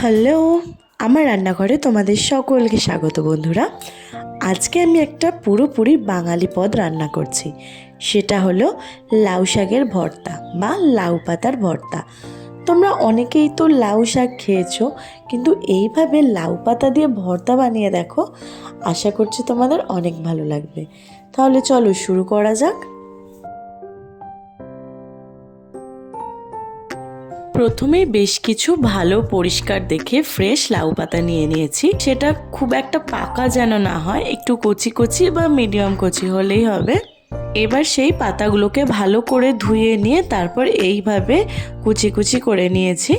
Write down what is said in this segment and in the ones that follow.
Hello, আমার রান্নাঘরে তোমাদের সকলকে স্বাগত বন্ধুরা। আজকে আমি একটা পুরোপুরি বাঙালি পদ রান্না করছি। সেটা হলো লাউ শাকের ভর্তা বা লাউ পাতার ভর্তা। তোমরা অনেকেই তো লাউ শাক খেয়েছো, কিন্তু এইভাবে লাউ পাতা দিয়ে ভর্তা বানিয়ে দেখো, আশা করছি তোমাদের অনেক ভালো লাগবে। তাহলে চলো শুরু করা যাক। প্রথমে বেশ কিছু ভালো পরিষ্কার দেখে ফ্রেশ লাউ পাতা নিয়ে নিয়েছি। সেটা খুব একটা পাকা যেন না হয়, একটু কচি কচি বা মিডিয়াম কচি হলেই হবে। এবার সেই পাতাগুলোকে ভালো করে ধুয়ে নিয়ে তারপর এইভাবে কুচি কুচি করে নিয়েছি।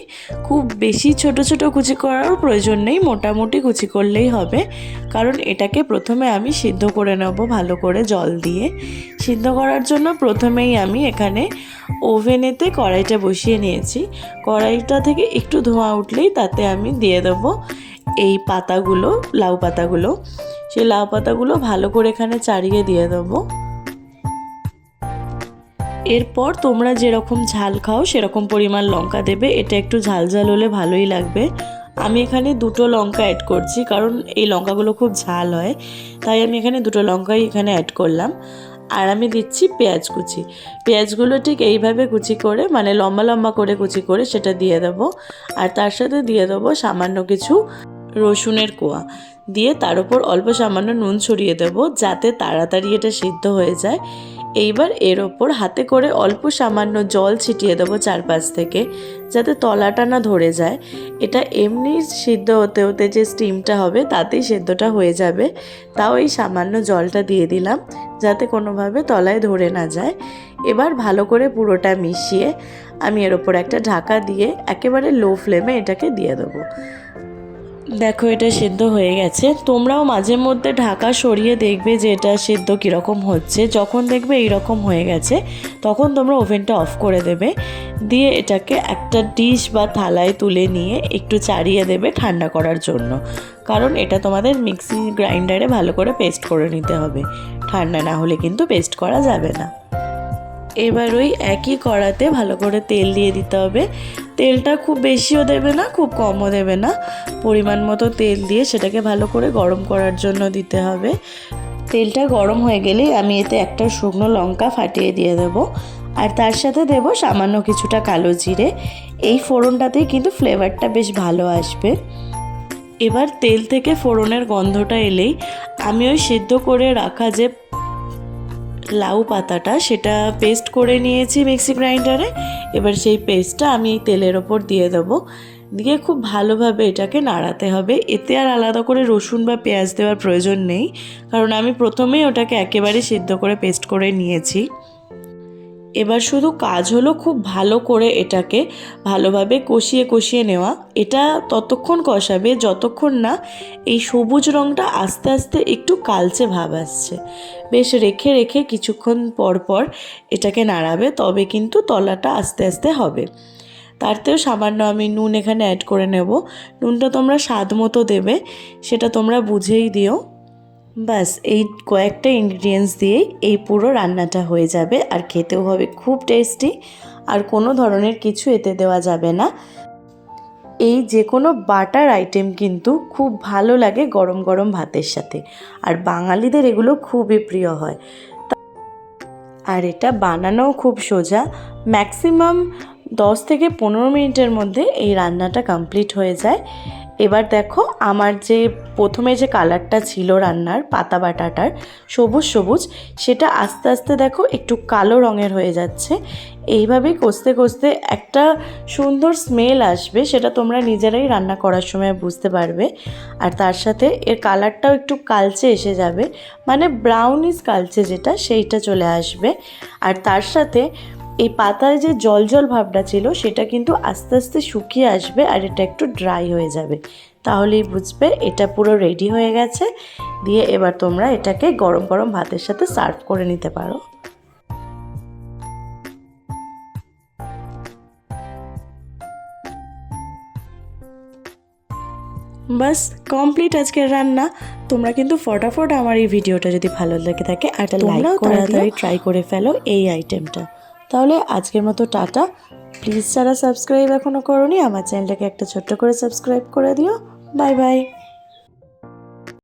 খুব বেশি ছোট ছোট কুচি করার প্রয়োজন নেই, মোটামুটি কুচি করলেই হবে। কারণ এটাকে প্রথমে আমি সিদ্ধ করে নেব ভালো করে জল দিয়ে। সিদ্ধ করার জন্য প্রথমেই আমি এখানে ওভেনেতে কড়াইটা বসিয়ে নিয়েছি। কড়াইটা থেকে একটু ধোঁয়া উঠলেই তাতে আমি দিয়ে দেবো এই পাতাগুলো, লাউ পাতাগুলো। সেই লাউ পাতাগুলো ভালো করে এখানে চাড়িয়ে দিয়ে দেবো। এরপর তোমরা যেরকম ঝাল খাও সেরকম পরিমাণ লঙ্কা দেবে। এটা একটু ঝাল ঝাল হলে ভালোই লাগবে। আমি এখানে 2টো লঙ্কা অ্যাড করছি, কারণ এই লঙ্কাগুলো খুব ঝাল হয়, তাই আমি এখানে 2টো লঙ্কাই এখানে অ্যাড করলাম। আর আমি দিচ্ছি পেঁয়াজ কুচি। পেঁয়াজগুলো ঠিক এইভাবে কুচি করে, মানে লম্বা লম্বা করে কুচি করে সেটা দিয়ে দেবো। আর তার সাথে দিয়ে দেবো সামান্য কিছু রসুনের কোয়া, দিয়ে তার উপর অল্প সামান্য নুন ছড়িয়ে দেবো যাতে তাড়াতাড়ি এটা সিদ্ধ হয়ে যায়। এইবার এর ওপর হাতে করে অল্প সামান্য জল ছিটিয়ে দেবো চারপাশ থেকে, যাতে তলাটা না ধরে যায়। এটা এমনি সিদ্ধ হতে হতে যে স্টিমটা হবে তাতেই সেদ্ধটা হয়ে যাবে। তাও এই সামান্য জলটা দিয়ে দিলাম যাতে কোনোভাবে তলায় ধরে না যায়। এবার ভালো করে পুরোটা মিশিয়ে আমি এর ওপর একটা ঢাকা দিয়ে একেবারে লো ফ্লেমে এটাকে দিয়ে দেবো। দেখো এটা সিদ্ধ হয়ে গেছে। তোমরাও মাঝে মধ্যে ঢাকা সরিয়ে দেখবে যে এটা সিদ্ধ কীরকম হচ্ছে। যখন দেখবে এইরকম হয়ে গেছে তখন তোমরা ওভেনটা অফ করে দেবে। দিয়ে এটাকে একটা ডিশ বা থালায় তুলে নিয়ে একটু চাড়িয়ে দেবে ঠান্ডা করার জন্য, কারণ এটা তোমাদের মিক্সি গ্রাইন্ডারে ভালো করে পেস্ট করে নিতে হবে। ঠান্ডা না হলে কিন্তু পেস্ট করা যাবে না। এবার ওই একই কড়াতে ভালো করে তেল দিয়ে দিতে হবে। তেলটা খুব বেশিও দেবে না, খুব কমও দেবে না, পরিমাণ মতো তেল দিয়ে সেটাকে ভালো করে গরম করার জন্য দিতে হবে। তেলটা গরম হয়ে গেলেই আমি এতে একটা শুকনো লঙ্কা ফাটিয়ে দিয়ে দেবো। আর তার সাথে দেবো সামান্য কিছুটা কালো জিরে। এই ফোড়নটাতেই কিন্তু ফ্লেভারটা বেশ ভালো আসবে। এবার তেল থেকে ফোড়নের গন্ধটা এলেই আমি ওই সিদ্ধ করে রাখা যে লাউ পাতাটা সেটা পেস্ট করে নিয়েছি মিক্সি গ্রাইন্ডারে। এবার সেই পেস্টটা আমি এই তেলের ওপর দিয়ে দেবো। দিয়ে খুব ভালোভাবে এটাকে নাড়াতে হবে। এতে আর আলাদা করে রসুন বা পেঁয়াজ দেওয়ার প্রয়োজন নেই, কারণ আমি প্রথমেই ওটাকে একেবারে সিদ্ধ করে পেস্ট করে নিয়েছি। এবার শুধু কাজ হলো খুব ভালো করে এটাকে ভালোভাবে কষিয়ে কষিয়ে নেওয়া। এটা ততক্ষণ কষাবে যতক্ষণ না এই সবুজ রঙটা আস্তে আস্তে একটু কালচে ভাব আসছে। বেশ রেখে রেখে কিছুক্ষণ পর পর এটাকে নাড়াবে, তবে কিন্তু তলাটা আস্তে আস্তে হবে। তারতেও সামান্য আমি নুন এখানে অ্যাড করে নেব। নুনটা তোমরা স্বাদ মতো দেবে, সেটা তোমরা বুঝেই দিও। বাস এই কয়েকটা ইনগ্রিডিয়েন্টস দিয়েই এই পুরো রান্নাটা হয়ে যাবে, আর খেতেও হবে খুব টেস্টি। আর কোনো ধরনের কিছু এতে দেওয়া যাবে না। এই যে কোনো বাটার আইটেম কিন্তু খুব ভালো লাগে গরম গরম ভাতের সাথে, আর বাঙালিদের এগুলো খুবই প্রিয় হয়। আর এটা বানানোও খুব সোজা। ম্যাক্সিমাম 10 থেকে 15 মিনিটের মধ্যে এই রান্নাটা কমপ্লিট হয়ে যায়। এবার দেখো আমার যে প্রথমে যে কালারটা ছিল রান্নার পাতা বাটাটার সবুজ সবুজ, সেটা আস্তে আস্তে দেখো একটু কালো রঙের হয়ে যাচ্ছে। এইভাবেই কষতে কষতে একটা সুন্দর স্মেল আসবে, সেটা তোমরা নিজেরাই রান্না করার সময় বুঝতে পারবে। আর তার সাথে এর কালারটাও একটু কালচে এসে যাবে, মানে ব্রাউনিশ কালচে যেটা সেইটা চলে আসবে। আর তার সাথে এই পাতায় যে জল জল ভাবটা ছিল সেটা কিন্তু আস্তে আস্তে শুকিয়ে আসবে, আর এটা একটু ড্রাই হয়ে যাবে। তাহলেই বুঝবে এটা পুরো রেডি হয়ে গেছে। দিয়ে এবার তোমরা এটাকে গরম গরম ভাতের সাথে সার্ভ করে নিতে পারো। বাস কমপ্লিট আজকের রান্না। তোমরা কিন্তু ফটাফট আমার এই ভিডিওটা যদি ভালো লেগে থাকে একটা লাইক করে তাড়াতাড়ি ট্রাই করে ফেলো এই আইটেমটা। তাহলে আজকের মতো টাটা। প্লিজ যারা সাবস্ক্রাইব এখনও করোনি আমার চ্যানেলটাকে একটা ছোট্ট করে সাবস্ক্রাইব করে দিও। Bye bye.